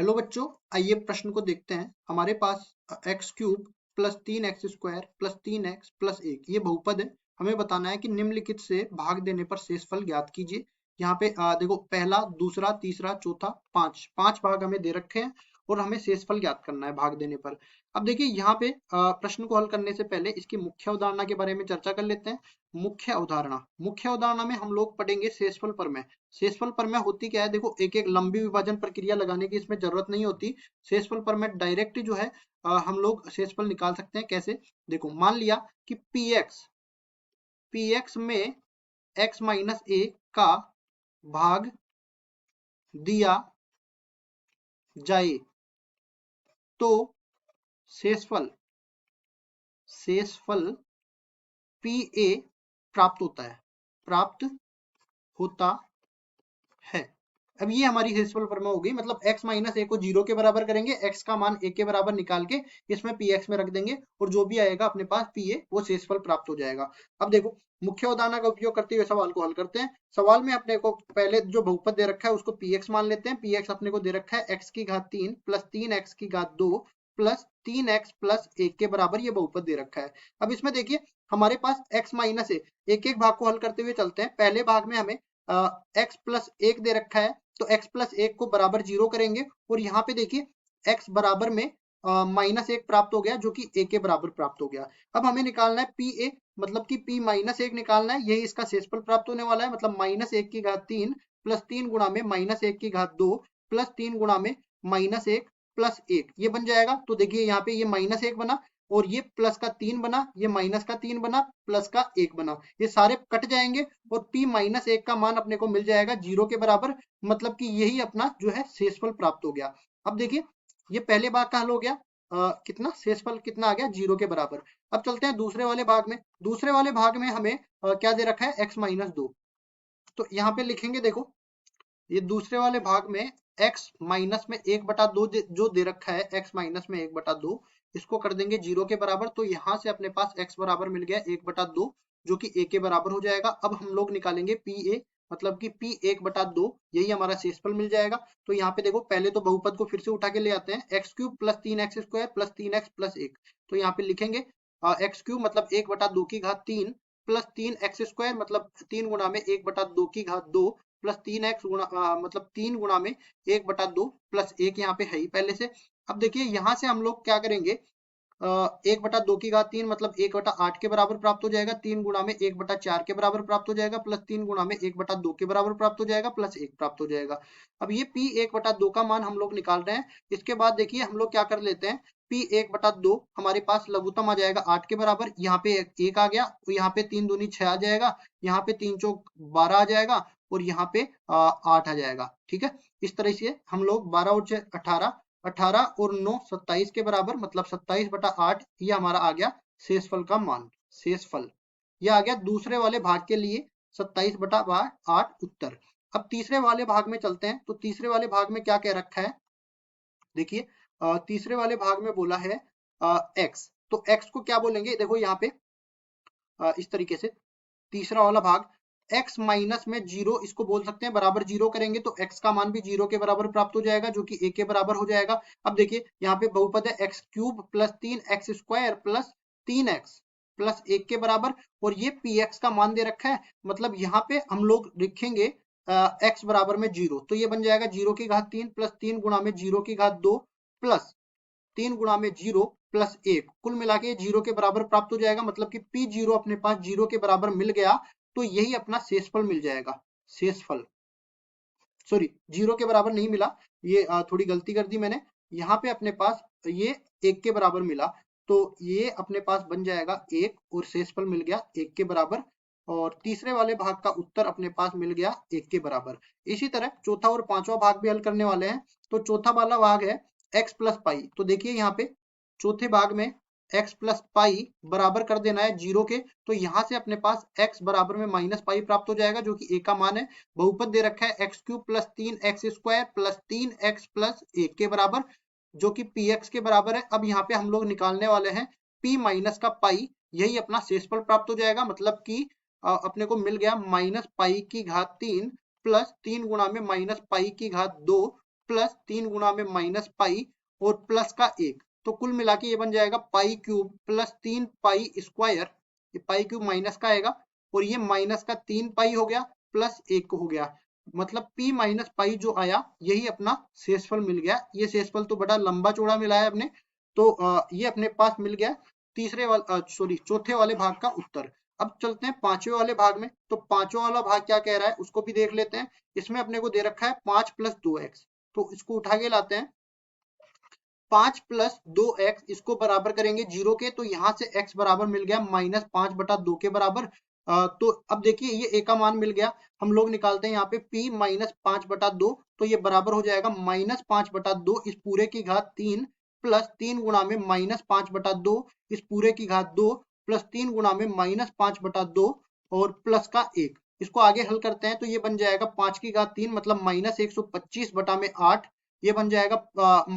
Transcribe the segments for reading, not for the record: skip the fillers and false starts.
Hello बच्चों, आइए प्रश्न को देखते हैं। हमारे पास x cube plus 3x² plus 3x plus 1 ये बहुपद है। हमें बताना है कि निम्नलिखित से भाग देने पर शेषफल ज्ञात कीजिए। यहाँ पे देखो, पहला, दूसरा, तीसरा, चौथा, पांच पांच भाग हमें दे रखे हैं और हमें शेषफल ज्ञात करना है भाग देने पर। अब देखिए, यहाँ पे प्रश्न को हल करने से पहले इसकी मुख्य अवधारणा के बारे में चर्चा कर लेते हैं। मुख्य अवधारणा में हम लोग पढ़ेंगे शेषफल प्रमेय। शेषफल प्रमेय होती क्या है? देखो, एक एक लंबी विभाजन प्रक्रिया लगाने की इसमें जरूरत नहीं होती। शेषफल प्रमेय डायरेक्ट जो है हम लोग शेषफल निकाल सकते हैं। कैसे? देखो, मान लिया कि px में x माइनस ए का भाग दिया जाए तो शेषफल pa प्राप्त होता है। अब ये हमारी शेषफल प्रमेय हो गई। मतलब x माइनस ए को 0 के बराबर करेंगे, x का मान 1 के बराबर निकाल के इसमें px में रख देंगे और जो भी आएगा अपने पास pa वो शेषफल प्राप्त हो जाएगा। अब देखो, मुख्य अवधारणा का उपयोग करते हुए सवाल को हल करते हैं। सवाल में अपने को पहले जो बहुपद दे रखा है उसको px मान लेते हैं। px अपने को दे रखा है x की घात 3 प्लस 3x की घात 2 प्लस 3x प्लस 1 के बराबर ये बहुपद दे रखा है। अब इसमें देखिए, हमारे पास x माइनस ए, एक एक भाग को हल करते हुए चलते हैं। पहले भाग में हमें x प्लस 1 दे रखा है, तो x प्लस 1 को बराबर 0 करेंगे और यहाँ पे देखिए x बराबर में माइनस 1 प्राप्त हो गया जो कि a के बराबर प्राप्त हो गया। अब हमें निकालना है pa, मतलब कि p माइनस 1 निकालना है। यही इसका शेषफल प्राप्त होने वाला है। मतलब माइनस 1 की घात 3 प्लस 3 गुणा में माइनस 1 की घात 2 प्लस 3 गुणा में माइनस 1 प्लस 1 ये बन जाएगा। तो देखिए, यहाँ पे ये माइनस 1 बना और ये प्लस का 3 बना, ये माइनस का 3 बना, प्लस का 1 बना, ये सारे कट जाएंगे और p माइनस 1 का मान अपने को मिल जाएगा 0 के बराबर। मतलब कि यही अपना जो है शेषफल प्राप्त हो गया। अब देखिए, ये पहले भाग का हल हो गया। कितना शेषफल कितना आ गया? 0 के बराबर। अब चलते हैं दूसरे वाले भाग में। दूसरे वाले भाग में हमें क्या दे रखा है? x minus 2। तो यहाँ पे लिखेंगे, देखो, ये दूसरे वाले भाग में x माइनस में 1/2 जो दे रखा है, x माइनस में 1/2 इसको कर देंगे 0 के बराबर। तो यहाँ से अपने पास x बराबर मिल गया 1/2 जो कि a के बराबर हो जाएगा। अब हम लोग निकालेंगे pa, मतलब कि p 1/2, यही हमारा शेषफल मिल जाएगा। तो यहाँ पे देखो, पहले तो बहुपद को फिर से उठा के ले आते हैं। x cube plus 3x² plus 3x plus 1। तो यहाँ पे लिखेंगे x क्यूब मतलब 1/2 की घात 3 प्लस 3x² मतलब 3 गुणा में 1/2 की घात 2 प्लस 3x गुणा मतलब 3 गुणा में 1/2 प्लस 1 यहाँ पे है ही पहले से। अब देखिए, यहाँ से हम लोग क्या करेंगे? 1/2 की घात 3 मतलब 1/8 के बराबर प्राप्त हो जाएगा। 3 गुणा में 1/4 के बराबर प्राप्त हो जाएगा प्लस 3 गुणा में 1/2 के बराबर प्राप्त हो जाएगा प्लस 1 प्राप्त हो जाएगा। अब ये p 1/2 का मान हम लोग निकाल रहे हैं। इसके बाद देखिए, हम लोग क्या कर लेते हैं, p 1/2 हमारे पास लघुत्तम आ जाएगा 8 के बराबर। यहाँ पे 1 आ गया तो यहाँ पे 3 दूनी 6 आ जाएगा, यहाँ पे 3 चौक 12 आ जाएगा और यहाँ पे 8 आ जाएगा। ठीक है, इस तरह से हम लोग 12 और 6 18, 18 और 9 27 के बराबर, मतलब 27/8 ये हमारा आ गया शेषफल का मान। शेषफल यह आ गया दूसरे वाले भाग के लिए 27/8 उत्तर। अब तीसरे वाले भाग में चलते हैं। तो तीसरे वाले भाग में क्या कह रखा है? देखिए, तीसरे वाले भाग में बोला है x। तो x को क्या बोलेंगे? देखो यहाँ पे इस तरीके से तीसरा वाला भाग x माइनस में 0 इसको बोल सकते हैं, बराबर 0 करेंगे तो x का मान भी 0 के बराबर प्राप्त हो जाएगा जो कि a के बराबर हो जाएगा। अब देखिए, यहाँ पे बहुपद है x cube plus 3x² plus 3x plus 1 के बराबर और ये px का मान दे रखा है। मतलब यहाँ पे हम लोग लिखेंगे x बराबर में 0, तो ये बन जाएगा 0 की घात 3 प्लस 3 गुणा में 0 की घात 2 प्लस 3 गुणा में 0 प्लस 1, कुल मिला के 0 के बराबर प्राप्त हो जाएगा। मतलब कि p0 अपने पास 0 के बराबर मिल गया तो यही अपना शेषफल मिल जाएगा। शेषफल, सॉरी, 0 के बराबर नहीं मिला, ये थोड़ी गलती कर दी मैंने। यहाँ पे अपने पास ये 1 के बराबर मिला तो ये अपने पास बन जाएगा 1 और शेषफल मिल गया 1 के बराबर। और तीसरे वाले भाग का उत्तर अपने पास मिल गया 1 के बराबर। इसी तरह चौथा और पांचवा भाग भी हल करने वाले हैं। तो चौथा वाला भाग है x प्लस पाई। तो देखिए, यहाँ पे चौथे भाग में x प्लस पाई बराबर कर देना है 0 के। तो यहाँ से अपने पास x बराबर में माइनस पाई प्राप्त हो जाएगा जो कि a का मान है। बहुपद दे रखा है x cube plus 3x² plus 3x plus 1 के बराबर जो कि px के बराबर है। अब यहाँ पे हम लोग निकालने वाले हैं p माइनस का पाई, यही अपना शेषफल प्राप्त हो जाएगा। मतलब कि अपने को मिल गया माइनस पाई की घात 3 प्लस 3 गुणा में माइनस पाई की घात 2 प्लस 3 गुणा में माइनस पाई और प्लस का 1, तो कुल मिला के ये बन जाएगा पाई क्यूब प्लस 3 पाई स्क्वायर। ये पाई क्यूब माइनस का आएगा और ये माइनस का 3 पाई हो गया प्लस 1 हो गया, मतलब p माइनस पाई जो आया यही अपना शेषफल मिल गया। ये शेषफल तो बड़ा लंबा चौड़ा मिला है अपने, तो ये अपने पास मिल गया चौथे वाले भाग का उत्तर। अब चलते हैं पांचवें वाले भाग में, तो पांचवा वाला भाग क्या कह रहा है उसको भी देख लेते हैं। इसमें अपने को दे रखा है 5 प्लस 2x, तो इसको उठा के लाते हैं। 5 प्लस 2x इसको बराबर करेंगे 0 के, तो यहाँ से x बराबर मिल गया माइनस 5/2 के बराबर। तो अब देखिए ये a का मान मिल गया, हम लोग निकालते हैं यहाँ पे p माइनस 5/2, तो ये बराबर हो जाएगा माइनस 5/2 इस पूरे की घात 3 प्लस 3 गुणा में माइनस 5/2 इस पूरे की घात 2 प्लस 3 गुणा में माइनस 5/2 और प्लस का 1। इसको आगे हल करते हैं तो ये बन जाएगा 5 की घात 3 मतलब माइनस 125/8, ये बन जाएगा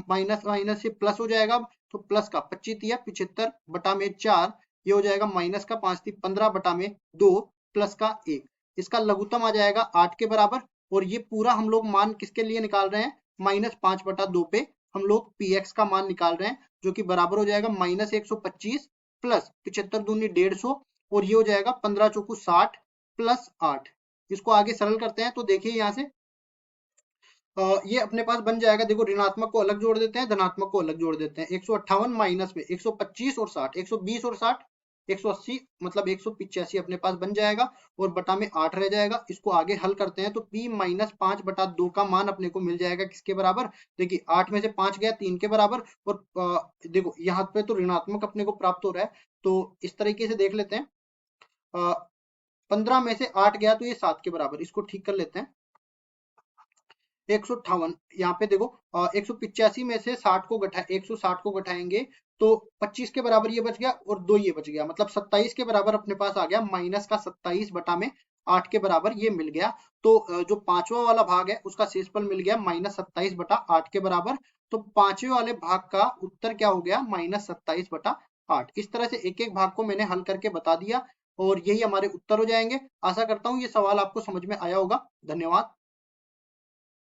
माइनस माइनस से प्लस हो जाएगा, तो प्लस का 25/75 ये हो जाएगा माइनस का 5×15/2 प्लस का 1। इसका लघुत्तम आ जाएगा 8 के बराबर, और ये पूरा हम लोग मान किसके लिए निकाल रहे हैं, माइनस 5/2 पे हम लोग px का मान निकाल रहे हैं, जो कि बराबर हो जाएगा माइनस 125 प्लस 75 दूनी 150 और ये हो जाएगा 15 चौकू 60 प्लस 8। इसको आगे सरल करते हैं तो देखिए यहाँ से ये अपने पास बन जाएगा, देखो ऋणात्मक को अलग जोड़ देते हैं, धनात्मक को अलग जोड़ देते हैं। 158 माइनस में 125 और 60, 120 और 60 180 मतलब 185 अपने पास बन जाएगा और बटा में 8 रह जाएगा। इसको आगे हल करते हैं तो p माइनस 5/2 का मान अपने को मिल जाएगा किसके बराबर, देखिए 8 में से 5 गया 3 के बराबर, और देखो यहाँ पे तो ऋणात्मक अपने को प्राप्त हो रहा है, तो इस तरीके से देख लेते हैं। 15 में से 8 गया तो ये 7 के बराबर, इसको ठीक कर लेते हैं। 158 यहाँ पे देखो 185 में से 60 को 160 को घटाएंगे तो 25 के बराबर ये बच गया और 2 ये बच गया, मतलब 27 के बराबर अपने पास आ गया, माइनस का 27 बटा में 8 के बराबर ये मिल गया। तो जो पांचवा वाला भाग है उसका शेषफल मिल गया माइनस 27/8 के बराबर। तो पांचवे वाले भाग का उत्तर क्या हो गया, माइनस 27/8। इस तरह से एक एक भाग को मैंने हल करके बता दिया और यही हमारे उत्तर हो जाएंगे। आशा करता हूँ ये सवाल आपको समझ में आया होगा। धन्यवाद।